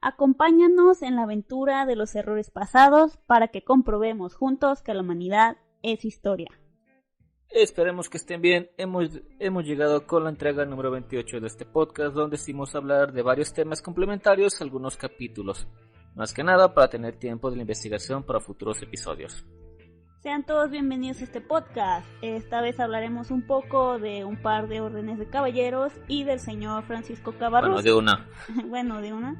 Acompáñanos en la aventura de los errores pasados para que comprobemos juntos que la humanidad es historia. Esperemos que estén bien. Hemos llegado con la entrega número 28 de este podcast, donde decidimos hablar de varios temas complementarios a algunos capítulos. Más que nada para tener tiempo de la investigación para futuros episodios. Sean todos bienvenidos a este podcast. Esta vez hablaremos un poco de un par de órdenes de caballeros y del señor Francisco Cabarrús. Bueno, de una.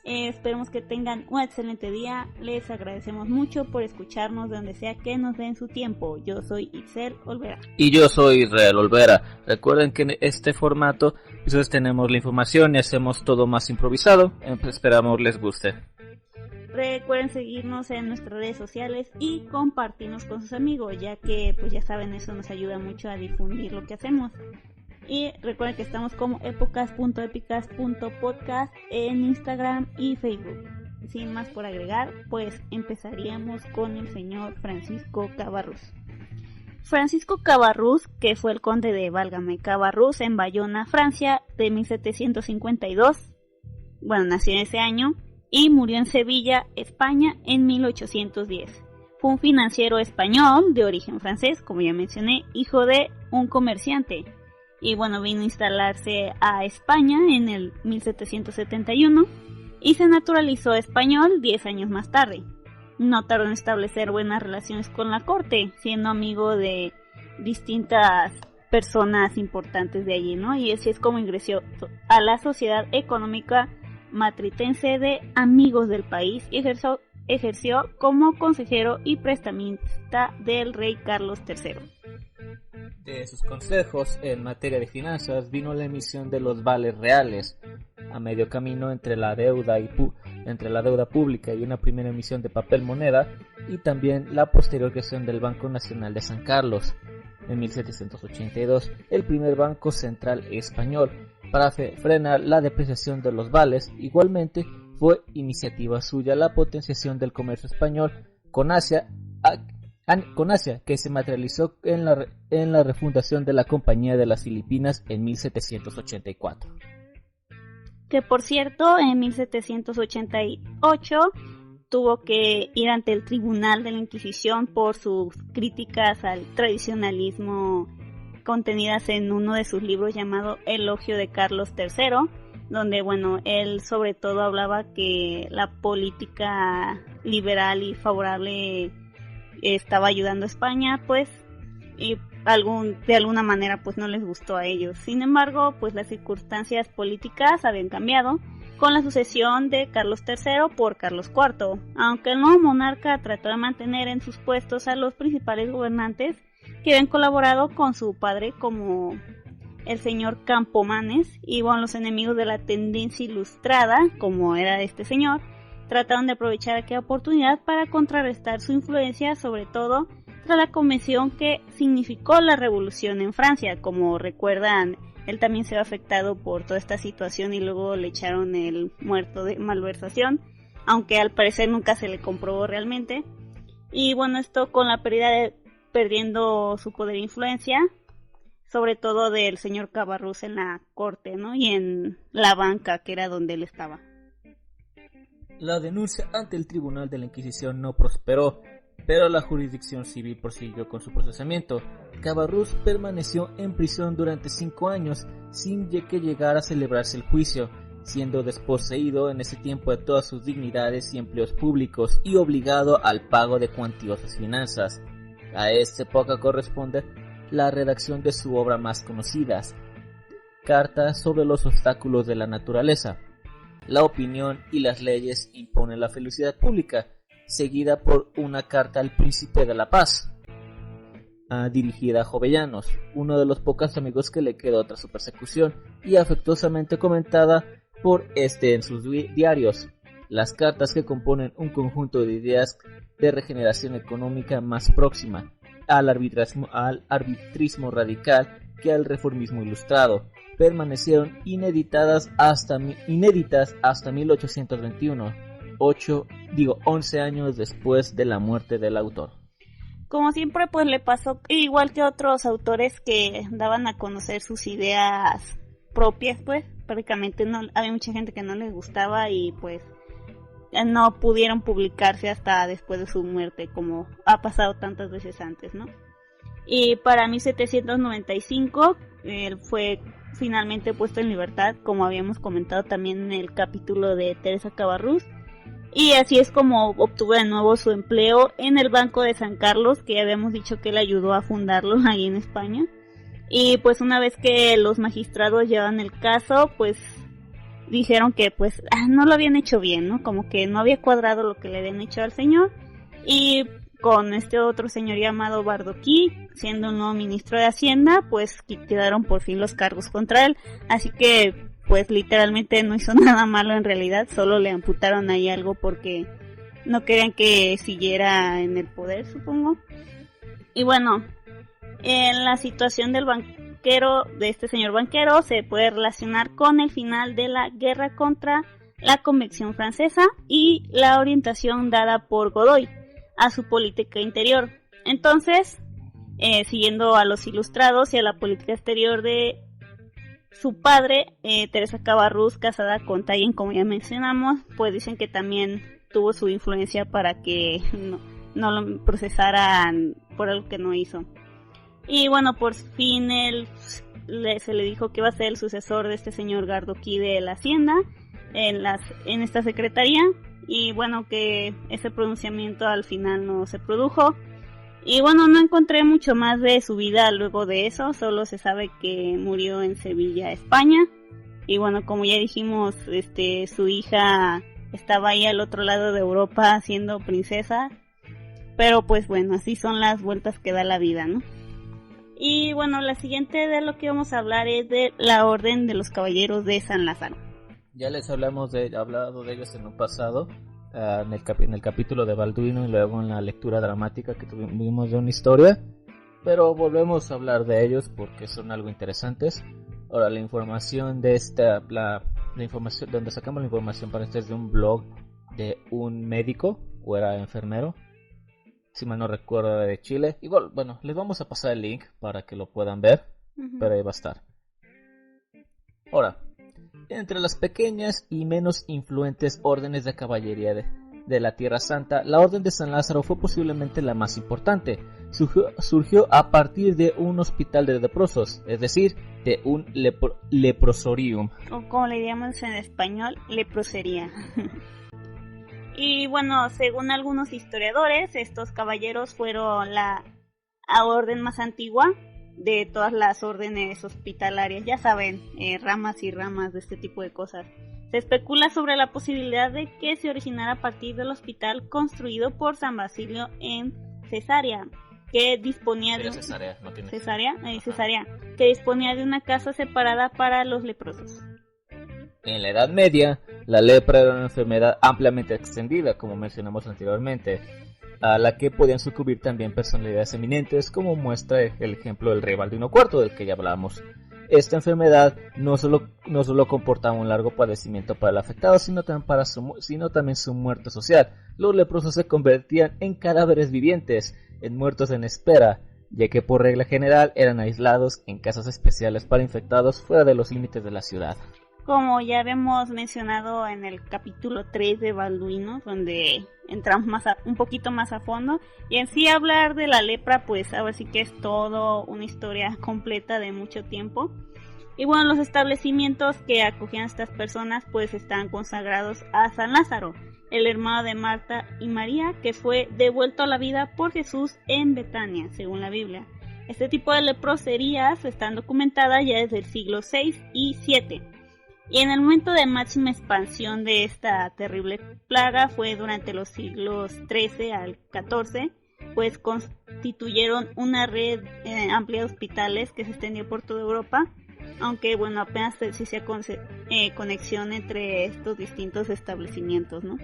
Esperemos que tengan un excelente día. Les agradecemos mucho por escucharnos de donde sea que nos den su tiempo. Yo soy Itzel Olvera. Y yo soy Israel Olvera. Recuerden que en este formato nosotros tenemos la información y hacemos todo más improvisado. Esperamos les guste. Recuerden seguirnos en nuestras redes sociales y compartirnos con sus amigos, ya que pues ya saben, eso nos ayuda mucho a difundir lo que hacemos. Y recuerden que estamos como epocas.epicas.podcast en Instagram y Facebook. Sin más por agregar, pues empezaríamos con el señor Francisco Cabarrús. Francisco Cabarrús, que fue el conde de Válgame Cabarrús en Bayona, Francia, de 1752. Bueno, nació en ese año y murió en Sevilla, España, en 1810. Fue un financiero español de origen francés, como ya mencioné, hijo de un comerciante. Y bueno, vino a instalarse a España en el 1771 y se naturalizó español 10 años más tarde. No tardó en establecer buenas relaciones con la corte, siendo amigo de distintas personas importantes de allí, ¿no? Y así es como ingresó a la Sociedad Económica Matritense de Amigos del País y ejerció como consejero y prestamista del rey Carlos III. De sus consejos en materia de finanzas vino la emisión de los vales reales, a medio camino entre la deuda pública y una primera emisión de papel moneda, y también la posterior creación del Banco Nacional de San Carlos en 1782, el primer banco central español, para frenar la depreciación de los vales. Igualmente fue iniciativa suya la potenciación del comercio español con Asia, que se materializó en la refundación de la Compañía de las Filipinas en 1784. Que por cierto, en 1788 tuvo que ir ante el Tribunal de la Inquisición por sus críticas al tradicionalismo contenidas en uno de sus libros llamado Elogio de Carlos III, donde bueno, él sobre todo hablaba que la política liberal y favorable estaba ayudando a España, pues, y de alguna manera pues no les gustó a ellos. Sin embargo, pues las circunstancias políticas habían cambiado con la sucesión de Carlos III por Carlos IV, aunque el nuevo monarca trató de mantener en sus puestos a los principales gobernantes que habían colaborado con su padre, como el señor Campomanes, y bueno, los enemigos de la tendencia ilustrada, como era este señor, trataron de aprovechar aquella oportunidad para contrarrestar su influencia, sobre todo tras la convención que significó la revolución en Francia. Como recuerdan, él también se ve afectado por toda esta situación y luego le echaron el muerto de malversación, aunque al parecer nunca se le comprobó realmente. Y bueno, esto con la perdiendo su poder e influencia, sobre todo del señor Cabarrús en la corte, ¿no? Y en la banca, que era donde él estaba. La denuncia ante el Tribunal de la Inquisición no prosperó, pero la jurisdicción civil prosiguió con su procesamiento. Cabarrús permaneció en prisión durante 5 años sin que llegara a celebrarse el juicio, siendo desposeído en ese tiempo de todas sus dignidades y empleos públicos y obligado al pago de cuantiosas finanzas. A esta época corresponde la redacción de su obra más conocida, Carta sobre los obstáculos de la naturaleza. La opinión y las leyes imponen la felicidad pública, seguida por una carta al príncipe de la paz, dirigida a Jovellanos, uno de los pocos amigos que le quedó tras su persecución, y afectuosamente comentada por este en sus diarios. Las cartas, que componen un conjunto de ideas de regeneración económica más próxima al arbitrismo radical que al reformismo ilustrado, permanecieron inéditas hasta 1821, 11 años después de la muerte del autor. Como siempre, pues le pasó igual que otros autores que daban a conocer sus ideas propias, pues prácticamente no había mucha gente que no les gustaba y pues no pudieron publicarse hasta después de su muerte, como ha pasado tantas veces antes, ¿no? Y para 1795 él fue finalmente puesto en libertad, como habíamos comentado también en el capítulo de Teresa Cabarrús, y así es como obtuvo de nuevo su empleo en el Banco de San Carlos, que habíamos dicho que él ayudó a fundarlo ahí en España. Y pues una vez que los magistrados llevaban el caso, pues dijeron que pues no lo habían hecho bien, ¿no? Como que no había cuadrado lo que le habían hecho al señor, y con este otro señor llamado Bardoquí, siendo un nuevo ministro de Hacienda, pues quitaron por fin los cargos contra él. Así que pues literalmente no hizo nada malo en realidad, solo le amputaron ahí algo porque no querían que siguiera en el poder, supongo. Y bueno, en la situación del banquero, de este señor banquero, se puede relacionar con el final de la guerra contra la Convención Francesa y la orientación dada por Godoy a su política interior. Entonces, siguiendo a los ilustrados y a la política exterior de su padre, Teresa Cabarrús, casada con Tayen, como ya mencionamos, pues dicen que también tuvo su influencia para que no lo procesaran por algo que no hizo. Y bueno, por fin se le dijo que iba a ser el sucesor de este señor Gardoquí de la Hacienda en esta secretaría. Y bueno, que ese pronunciamiento al final no se produjo. Y bueno, no encontré mucho más de su vida luego de eso, solo se sabe que murió en Sevilla, España. Y bueno, como ya dijimos, su hija estaba ahí al otro lado de Europa siendo princesa. Pero pues bueno, así son las vueltas que da la vida, ¿no? Y bueno, la siguiente de lo que vamos a hablar es de la Orden de los Caballeros de San Lázaro. Ya les hablado de ellos en un pasado, en el capítulo de Balduino y luego en la lectura dramática que tuvimos de una historia, pero volvemos a hablar de ellos porque son algo interesantes. Ahora, la información de la información donde sacamos la información para este es de un blog de un médico, o era enfermero, si mal no recuerdo, de Chile. Igual, bueno, les vamos a pasar el link para que lo puedan ver, pero ahí va a estar. Ahora, entre las pequeñas y menos influentes órdenes de caballería de la Tierra Santa, la Orden de San Lázaro fue posiblemente la más importante. Surgió a partir de un hospital de leprosos, es decir, de un leprosorium. O como le diríamos en español, leprosería. Y bueno, según algunos historiadores, estos caballeros fueron la orden más antigua de todas las órdenes hospitalarias, ya saben, ramas y ramas de este tipo de cosas. Se especula sobre la posibilidad de que se originara a partir del hospital construido por San Basilio en Cesarea, que disponía de que disponía de una casa separada para los leprosos. En la Edad Media, la lepra era una enfermedad ampliamente extendida, como mencionamos anteriormente, a la que podían sucumbir también personalidades eminentes, como muestra el ejemplo del rey Balduino IV, del que ya hablamos. Esta enfermedad no solo comportaba un largo padecimiento para el afectado, sino también su muerte social. Los leprosos se convertían en cadáveres vivientes, en muertos en espera, ya que por regla general eran aislados en casas especiales para infectados fuera de los límites de la ciudad. Como ya habíamos mencionado en el capítulo 3 de Balduino, donde entramos un poquito más a fondo, y en sí hablar de la lepra, pues ahora sí que es todo una historia completa de mucho tiempo. Y bueno, los establecimientos que acogían a estas personas pues están consagrados a San Lázaro, el hermano de Marta y María, que fue devuelto a la vida por Jesús en Betania, según la Biblia. Este tipo de leproserías están documentadas ya desde el siglo VI y VII. Y en el momento de máxima expansión de esta terrible plaga fue durante los siglos XIII al XIV, pues constituyeron una red amplia de hospitales que se extendió por toda Europa, aunque bueno, apenas se hacía conexión entre estos distintos establecimientos, ¿no?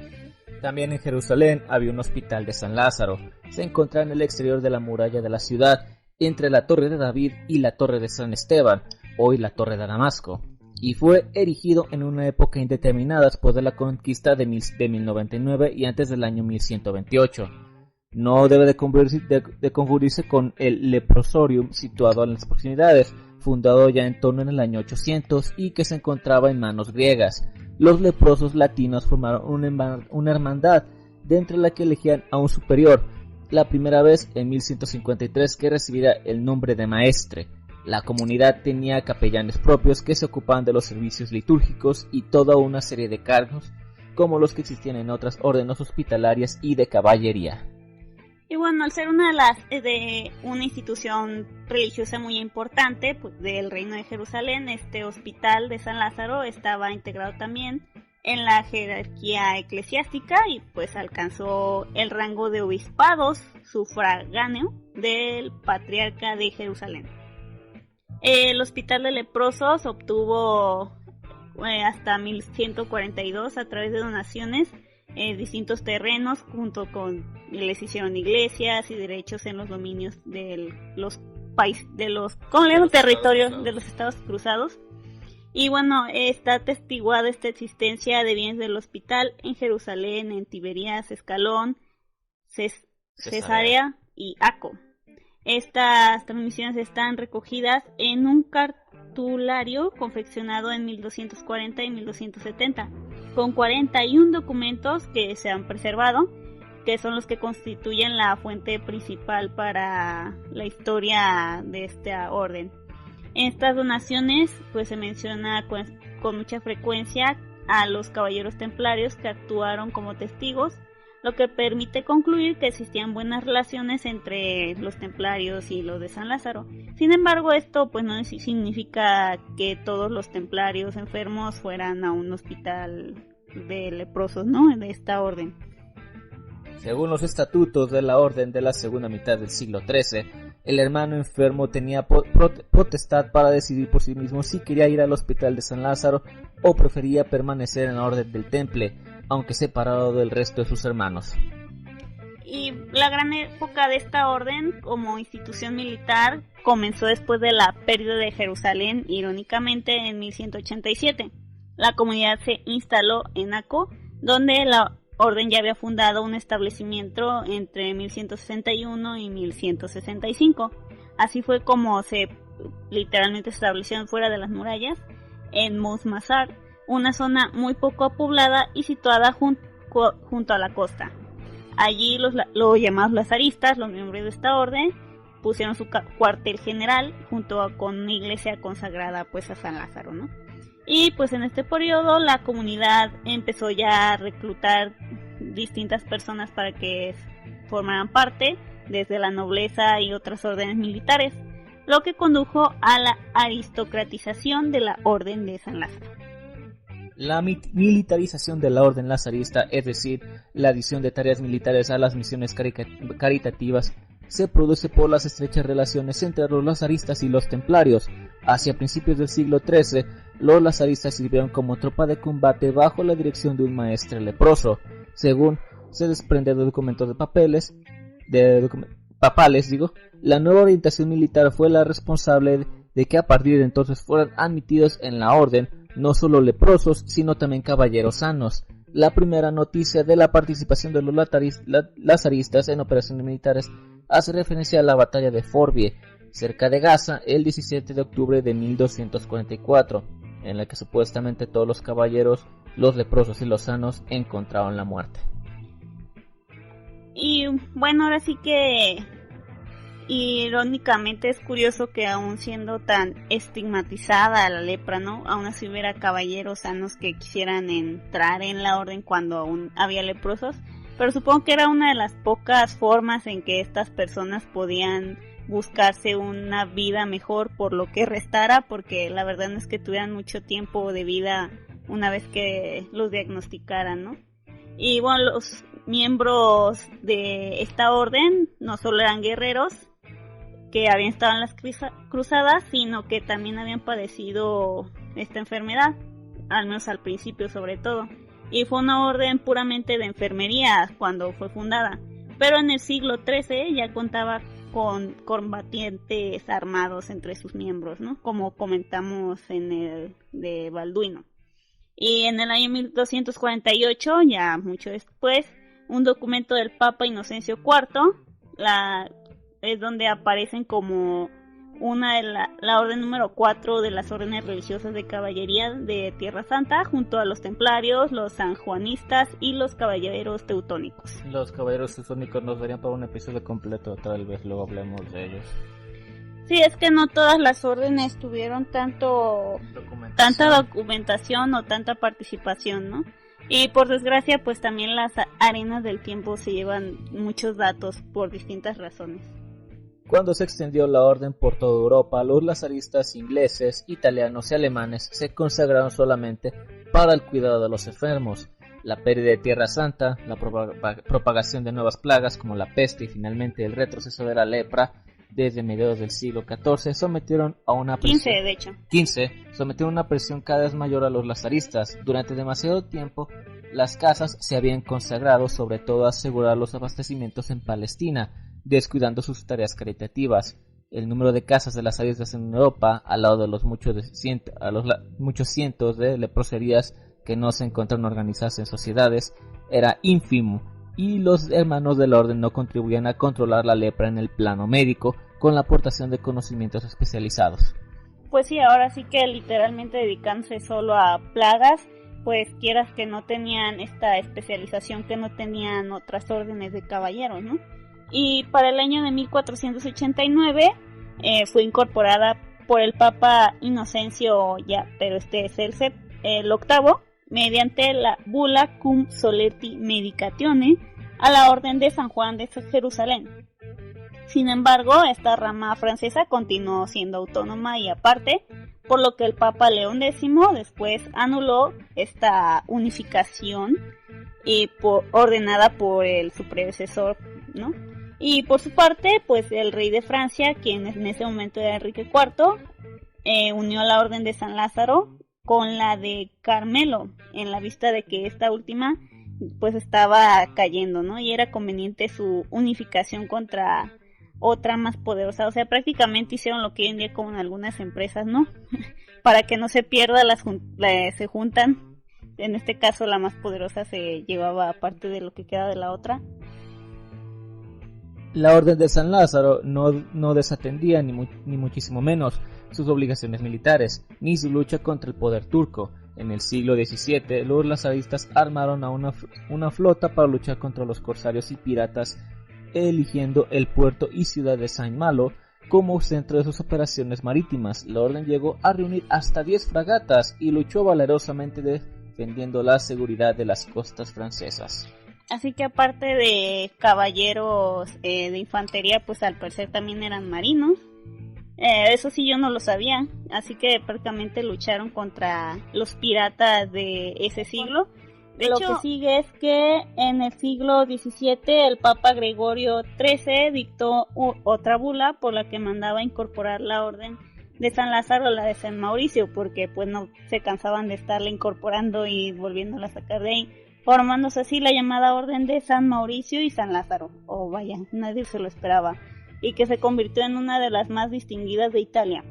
También en Jerusalén había un hospital de San Lázaro. Se encontraba en el exterior de la muralla de la ciudad, entre la Torre de David y la Torre de San Esteban, hoy la Torre de Damasco, y fue erigido en una época indeterminada después de la conquista de 1099 y antes del año 1128. No debe de confundirse con el leprosorium situado en las proximidades, fundado ya en torno en el año 800 y que se encontraba en manos griegas. los leprosos latinos formaron una hermandad dentro de la que elegían a un superior, la primera vez en 1153 que recibiera el nombre de maestre. La comunidad tenía capellanes propios que se ocupaban de los servicios litúrgicos y toda una serie de cargos como los que existían en otras órdenes hospitalarias y de caballería. Y bueno, al ser de una institución religiosa muy importante pues, del Reino de Jerusalén, este hospital de San Lázaro estaba integrado también en la jerarquía eclesiástica y pues alcanzó el rango de obispados sufragáneo del patriarca de Jerusalén. El hospital de leprosos obtuvo hasta 1142 a través de donaciones distintos terrenos, junto con les hicieron iglesias y derechos en los dominios de los territorios de los estados cruzados. Y bueno, está atestiguada esta existencia de bienes del hospital en Jerusalén, en Tiberías, Escalón, Cesarea y Aco. Estas transmisiones están recogidas en un cartulario confeccionado en 1240 y 1270, con 41 documentos que se han preservado, que son los que constituyen la fuente principal para la historia de esta orden. En estas donaciones pues se menciona con mucha frecuencia a los caballeros templarios que actuaron como testigos, lo que permite concluir que existían buenas relaciones entre los templarios y los de San Lázaro. Sin embargo, esto pues no significa que todos los templarios enfermos fueran a un hospital de leprosos, ¿no?, de esta orden. Según los estatutos de la orden de la segunda mitad del siglo XIII, el hermano enfermo tenía potestad para decidir por sí mismo si quería ir al hospital de San Lázaro o prefería permanecer en la orden del Temple, aunque separado del resto de sus hermanos. Y la gran época de esta orden como institución militar comenzó después de la pérdida de Jerusalén, irónicamente en 1187. La comunidad se instaló en Aco, donde la orden ya había fundado un establecimiento entre 1161 y 1165. Así fue como se literalmente establecieron fuera de las murallas, en Mos Mazar, una zona muy poco poblada y situada junto a la costa. Allí los llamados lazaristas, los miembros de esta orden, pusieron su cuartel general junto con una iglesia consagrada pues a San Lázaro, ¿no? Y pues en este periodo la comunidad empezó ya a reclutar distintas personas para que formaran parte, desde la nobleza y otras órdenes militares, lo que condujo a la aristocratización de la orden de San Lázaro. La militarización de la orden lazarista, es decir, la adición de tareas militares a las misiones caritativas, se produce por las estrechas relaciones entre los lazaristas y los templarios. Hacia principios del siglo XIII, los lazaristas sirvieron como tropa de combate bajo la dirección de un maestre leproso. Según se desprende de documentos papales, la nueva orientación militar fue la responsable de que a partir de entonces fueran admitidos en la orden no solo leprosos, sino también caballeros sanos. La primera noticia de la participación de los lazaristas en operaciones militares hace referencia a la batalla de Forbie, cerca de Gaza, el 17 de octubre de 1244, en la que supuestamente todos los caballeros, los leprosos y los sanos encontraron la muerte. Y bueno, ahora sí que irónicamente es curioso que aún siendo tan estigmatizada la lepra, ¿no?, aún así hubiera caballeros sanos que quisieran entrar en la orden cuando aún había leprosos, pero supongo que era una de las pocas formas en que estas personas podían buscarse una vida mejor por lo que restara, porque la verdad no es que tuvieran mucho tiempo de vida una vez que los diagnosticaran, ¿no? Y bueno, los miembros de esta orden no solo eran guerreros que habían estado en las cruzadas, sino que también habían padecido esta enfermedad, al menos al principio sobre todo, y fue una orden puramente de enfermería cuando fue fundada, pero en el siglo XIII ya contaba con combatientes armados entre sus miembros, ¿no?, como comentamos en el de Balduino. Y en el año 1248, ya mucho después, un documento del Papa Inocencio IV, es donde aparecen como una de la orden número 4 de las órdenes religiosas de caballería de Tierra Santa, junto a los templarios, los sanjuanistas y los caballeros teutónicos. Los caballeros teutónicos nos darían para un episodio completo, tal vez luego hablemos de ellos. Sí, es que no todas las órdenes tuvieron tanta documentación o tanta participación, ¿no? Y por desgracia, pues también las arenas del tiempo se llevan muchos datos por distintas razones. Cuando se extendió la orden por toda Europa, los lazaristas ingleses, italianos y alemanes se consagraron solamente para el cuidado de los enfermos. La pérdida de Tierra Santa, la propagación de nuevas plagas como la peste y finalmente el retroceso de la lepra desde mediados del siglo XIV sometieron a una presión, 15 de hecho. Sometieron una presión cada vez mayor a los lazaristas. Durante demasiado tiempo, las casas se habían consagrado sobre todo a asegurar los abastecimientos en Palestina, descuidando sus tareas caritativas. El número de casas de lazaristas en Europa, al lado de los muchos cientos de leproserías que no se encontraron organizadas en sociedades, era ínfimo, y los hermanos de la orden no contribuían a controlar la lepra en el plano médico con la aportación de conocimientos especializados. Pues sí, ahora sí que literalmente dedicándose solo a plagas, pues quieras que no tenían esta especialización que no tenían otras órdenes de caballeros, ¿no? Y para el año de 1489 fue incorporada por el Papa Inocencio, pero este es el octavo, mediante la Bula Cum Solerti Medicatione a la Orden de San Juan de Jerusalén. Sin embargo, esta rama francesa continuó siendo autónoma y aparte, por lo que el Papa León X después anuló esta unificación ordenada por su predecesor, ¿no? Y por su parte, pues el rey de Francia, quien en ese momento era Enrique IV, unió la Orden de San Lázaro con la de Carmelo, en la vista de que esta última pues estaba cayendo, ¿no? Y era conveniente su unificación contra otra más poderosa. O sea, prácticamente hicieron lo que hoy en día con algunas empresas, ¿no? Para que no se pierda, se juntan. En este caso la más poderosa se llevaba parte de lo que queda de la otra. La Orden de San Lázaro no desatendía ni muchísimo menos sus obligaciones militares, ni su lucha contra el poder turco. En el siglo XVII, los lazaristas armaron a una flota para luchar contra los corsarios y piratas, eligiendo el puerto y ciudad de Saint-Malo como centro de sus operaciones marítimas. La orden llegó a reunir hasta 10 fragatas y luchó valerosamente defendiendo la seguridad de las costas francesas. Así que aparte de caballeros de infantería, pues al parecer también eran marinos. Eso sí yo no lo sabía, así que prácticamente lucharon contra los piratas de ese siglo. Lo que sigue es que en el siglo XVII el Papa Gregorio XIII dictó otra bula por la que mandaba incorporar la orden de San Lázaro a la de San Mauricio, porque pues no se cansaban de estarla incorporando y volviéndola a sacar de ahí, formándose así la llamada Orden de San Mauricio y San Lázaro. Vaya, nadie se lo esperaba, y que se convirtió en una de las más distinguidas de Italia.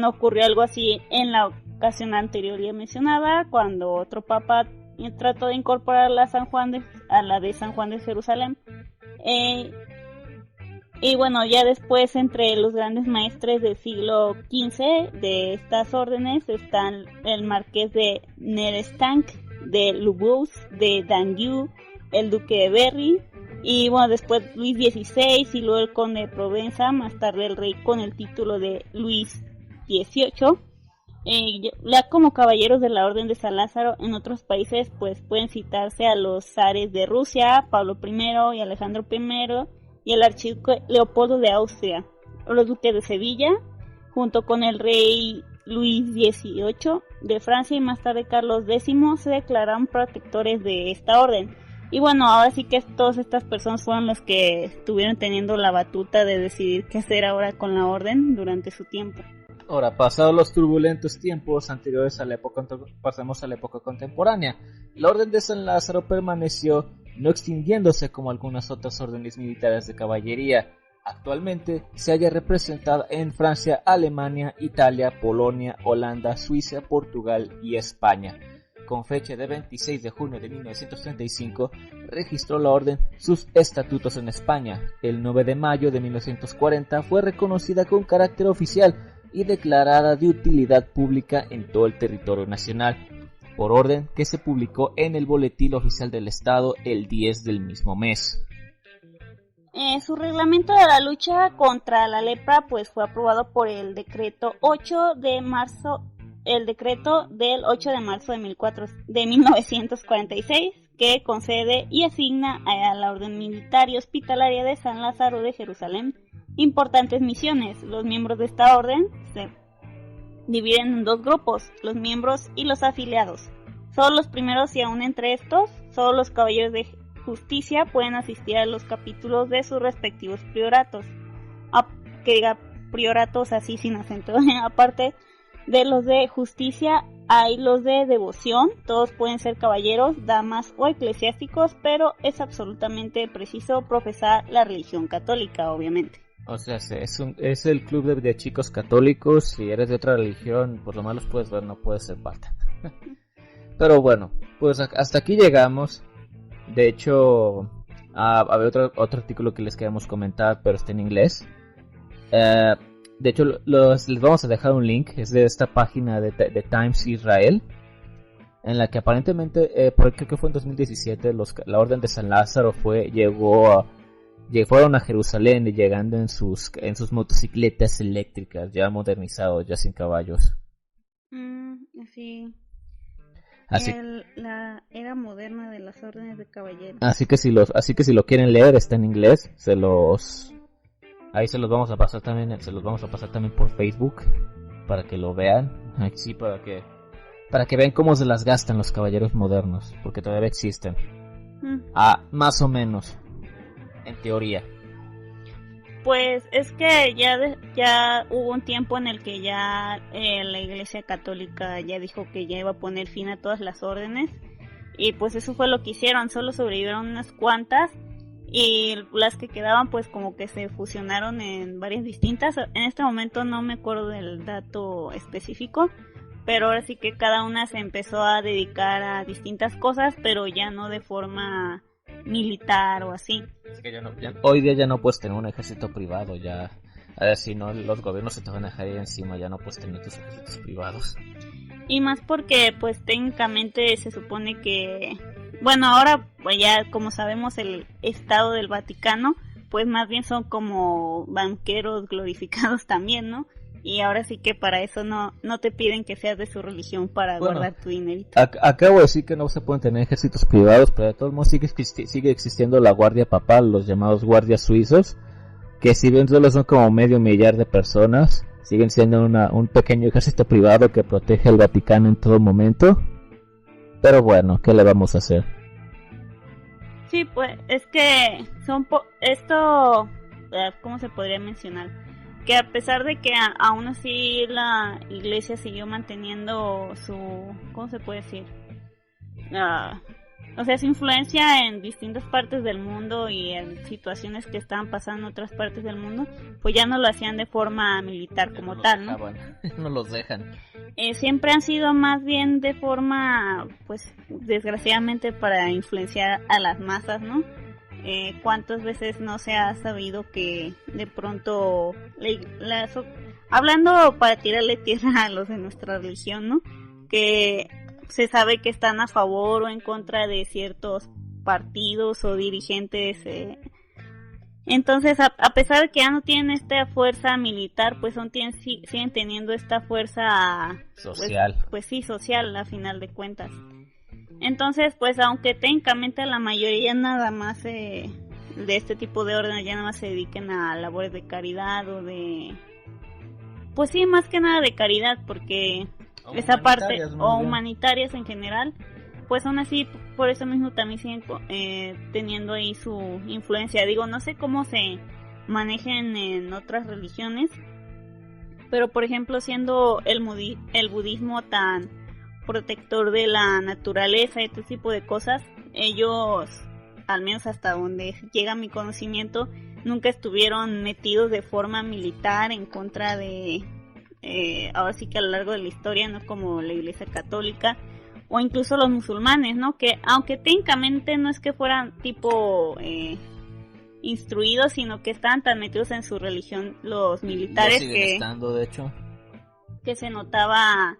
Ocurrió algo así en la ocasión anterior ya mencionada, cuando otro papa trató de incorporar a la de San Juan de Jerusalén. Ya después, entre los grandes maestres del siglo XV de estas órdenes están el marqués de Nerestank, de Lubous, de Dangiou, el duque de Berry, y después Luis XVI y luego el conde de Provenza, más tarde el rey con el título de Luis XVIII. Ya como caballeros de la Orden de San Lázaro en otros países pues pueden citarse a los zares de Rusia, Pablo I y Alejandro I, y el archiduque Leopoldo de Austria, los duques de Sevilla, junto con el rey Luis XVIII de Francia y más tarde Carlos X, se declararon protectores de esta orden. Y ahora sí que todas estas personas fueron los que estuvieron teniendo la batuta de decidir qué hacer ahora con la orden durante su tiempo. Ahora, pasados los turbulentos tiempos anteriores a la época, pasamos a la época contemporánea. La Orden de San Lázaro permaneció, no extinguiéndose como algunas otras órdenes militares de caballería. Actualmente se halla representada en Francia, Alemania, Italia, Polonia, Holanda, Suiza, Portugal y España. con fecha de 26 de junio de 1935, registró la orden sus estatutos en España. El 9 de mayo de 1940 fue reconocida con carácter oficial y declarada de utilidad pública en todo el territorio nacional, por orden que se publicó en el Boletín Oficial del Estado el 10 del mismo mes. Su reglamento de la lucha contra la lepra pues fue aprobado por el decreto del 8 de marzo de 1946, que concede y asigna a la Orden Militar y Hospitalaria de San Lázaro de Jerusalén importantes misiones. Los miembros de esta orden se dividen en dos grupos, los miembros y los afiliados. Solo los primeros, y aún entre estos, solo los caballeros de justicia pueden asistir a los capítulos de sus respectivos prioratos. Que diga prioratos así sin acento. Aparte de los de justicia, hay los de devoción. Todos pueden ser caballeros, damas o eclesiásticos, pero es absolutamente preciso profesar la religión católica, obviamente. O sea, es el club de chicos católicos. Si eres de otra religión, por lo menos puedes ver, no puedes ser parte. Pero bueno, pues hasta aquí llegamos. De hecho, había otro artículo que les queríamos comentar, pero está en inglés. De hecho, les vamos a dejar un link. Es de esta página de Times Israel, en la que aparentemente, creo que fue en 2017, la Orden de San Lázaro fueron a Jerusalén, y llegando en sus motocicletas eléctricas, ya modernizados, ya sin caballos. Sí. Así, la era moderna de las órdenes de caballeros. Así que si lo quieren leer, está en inglés. Ahí se los vamos a pasar también por Facebook para que lo vean. Sí, para que vean cómo se las gastan los caballeros modernos, porque todavía existen. Más o menos, en teoría. Pues es que ya hubo un tiempo en el que ya la Iglesia Católica ya dijo que ya iba a poner fin a todas las órdenes, y pues eso fue lo que hicieron. Solo sobrevivieron unas cuantas, y las que quedaban pues como que se fusionaron en varias distintas. En este momento no me acuerdo del dato específico, pero ahora sí que cada una se empezó a dedicar a distintas cosas, pero ya no de forma militar o así. Es que hoy día ya no puedes tener un ejército privado, ya. A ver, si no, los gobiernos se te van a dejar ir encima, ya no puedes tener tus ejércitos privados. Y más porque pues técnicamente se supone que, bueno, ahora pues ya como sabemos el Estado del Vaticano pues más bien son como banqueros glorificados también, ¿no? Y ahora sí que para eso no te piden que seas de su religión para guardar tu dinerito. Acabo de decir que no se pueden tener ejércitos privados, pero de todos modos sigue existiendo la guardia papal, los llamados guardias suizos, que si bien solo son como 500,000 de personas, siguen siendo un pequeño ejército privado que protege al Vaticano en todo momento. Pero bueno, ¿qué le vamos a hacer? Sí, pues es que esto, ¿cómo se podría mencionar? Que a pesar de que aún así la iglesia siguió manteniendo ¿cómo se puede decir? O sea, su influencia en distintas partes del mundo y en situaciones que estaban pasando en otras partes del mundo, pues ya no lo hacían de forma militar como tal, ¿no? No los dejan. Siempre han sido más bien de forma, pues, desgraciadamente para influenciar a las masas, ¿no? ¿Cuántas veces no se ha sabido que de pronto, hablando para tirarle tierra a los de nuestra religión, ¿no? Que se sabe que están a favor o en contra de ciertos partidos o dirigentes. Entonces, a pesar de que ya no tienen esta fuerza militar, pues siguen teniendo esta fuerza social. Pues sí, social a final de cuentas. Entonces, pues aunque técnicamente la mayoría nada más de este tipo de órdenes ya nada más se dediquen a labores de caridad o de... Pues sí, más que nada de caridad, porque esa parte, o humanitarias en general, pues aún así, por eso mismo también siguen teniendo ahí su influencia. Digo, no sé cómo se manejen en otras religiones, pero por ejemplo, siendo el budismo tan protector de la naturaleza y este tipo de cosas, ellos, al menos hasta donde llega mi conocimiento, nunca estuvieron metidos de forma militar en contra de, ahora sí que a lo largo de la historia, no como la Iglesia Católica o incluso los musulmanes, ¿no? Que aunque técnicamente no es que fueran tipo instruidos, sino que estaban tan metidos en su religión los militares estando, de hecho, que se notaba,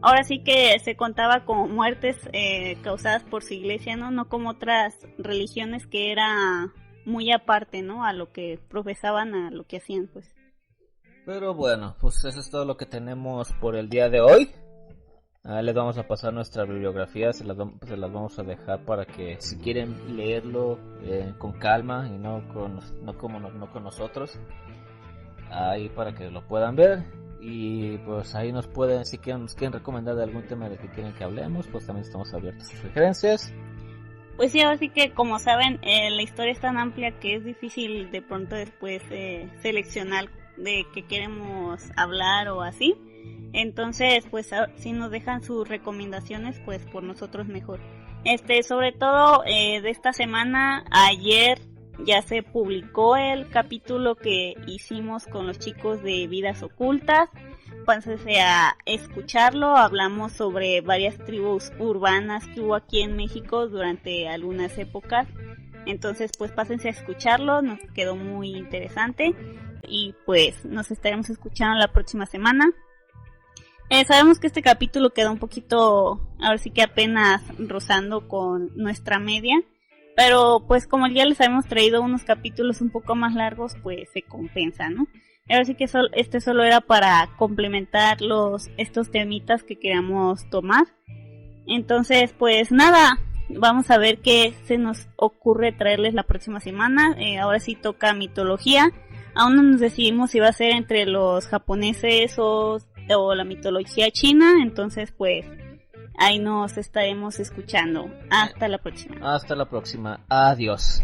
ahora sí que se contaba como muertes causadas por su iglesia, no como otras religiones que era muy aparte, ¿no? A lo que profesaban, a lo que hacían, pues. Pero bueno, pues eso es todo lo que tenemos por el día de hoy. Les vamos a pasar nuestra bibliografía, se las vamos a dejar para que si quieren leerlo con calma y no con nosotros, ahí para que lo puedan ver. Y pues ahí nos pueden, si nos quieren recomendar de algún tema del que quieren que hablemos, pues también estamos abiertos a sus sugerencias. Pues sí, así que como saben, la historia es tan amplia que es difícil de pronto después seleccionar de qué queremos hablar o así. Entonces, pues si nos dejan sus recomendaciones, pues por nosotros mejor. Sobre todo de esta semana, ayer ya se publicó el capítulo que hicimos con los chicos de Vidas Ocultas. Pásense a escucharlo. Hablamos sobre varias tribus urbanas que hubo aquí en México durante algunas épocas. Entonces, pues pásense a escucharlo. Nos quedó muy interesante. Y pues nos estaremos escuchando la próxima semana. Sabemos que este capítulo quedó un poquito, ahora sí que apenas rozando con nuestra media, pero pues como ya les habíamos traído unos capítulos un poco más largos, pues se compensa, ¿no? Ahora sí que este solo era para complementar estos temitas que queríamos tomar. Entonces, pues nada, vamos a ver qué se nos ocurre traerles la próxima semana. Ahora sí toca mitología. Aún no nos decidimos si va a ser entre los japoneses o la mitología china, entonces pues ahí nos estaremos escuchando. Hasta la próxima. Hasta la próxima. Adiós.